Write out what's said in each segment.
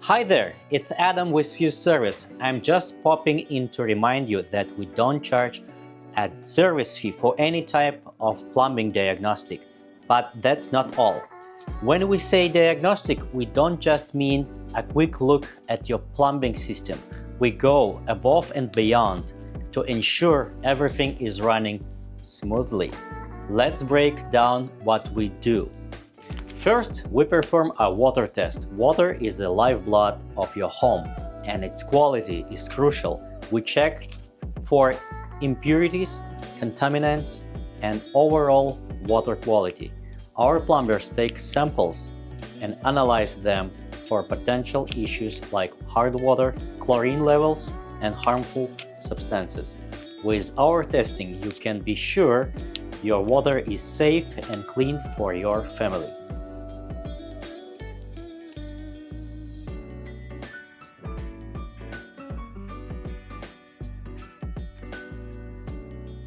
Hi there, it's Adam with Fuse Service. I'm just popping in to remind you that we don't charge a service fee for any type of plumbing diagnostic. But that's not all. When we say diagnostic, we don't just mean a quick look at your plumbing system. We go above and beyond to ensure everything is running smoothly. Let's break down what we do. First, we perform a water test. Water is the lifeblood of your home, and its quality is crucial. We check for impurities, contaminants, and overall water quality. Our plumbers take samples and analyze them for potential issues like hard water, chlorine levels, and harmful substances. With our testing, you can be sure your water is safe and clean for your family.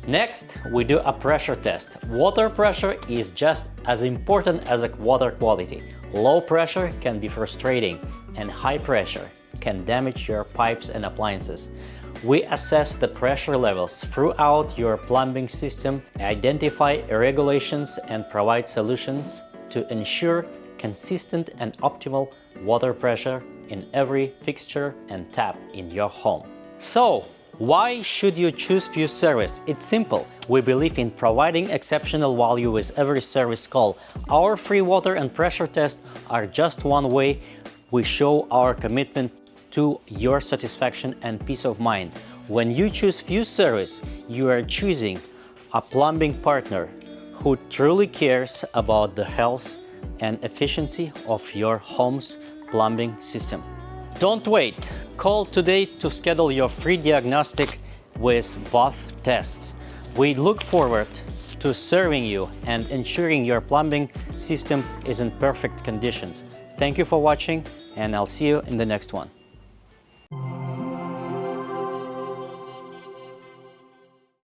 Next, we do a pressure test. Water pressure is just as important as water quality. Low pressure can be frustrating, and high pressure can damage your pipes and appliances. We assess the pressure levels throughout your plumbing system, identify irregulations, and provide solutions to ensure consistent and optimal water pressure in every fixture and tap in your home. So, why should you choose Fuse Service? It's simple. We believe in providing exceptional value with every service call. Our free water and pressure tests are just one way we show our commitment to your satisfaction and peace of mind. When you choose Fuse Service, you are choosing a plumbing partner who truly cares about the health and efficiency of your home's plumbing system. Don't wait. Call today to schedule your free diagnostic with both tests. We look forward to serving you and ensuring your plumbing system is in perfect conditions. Thank you for watching, and I'll see you in the next one.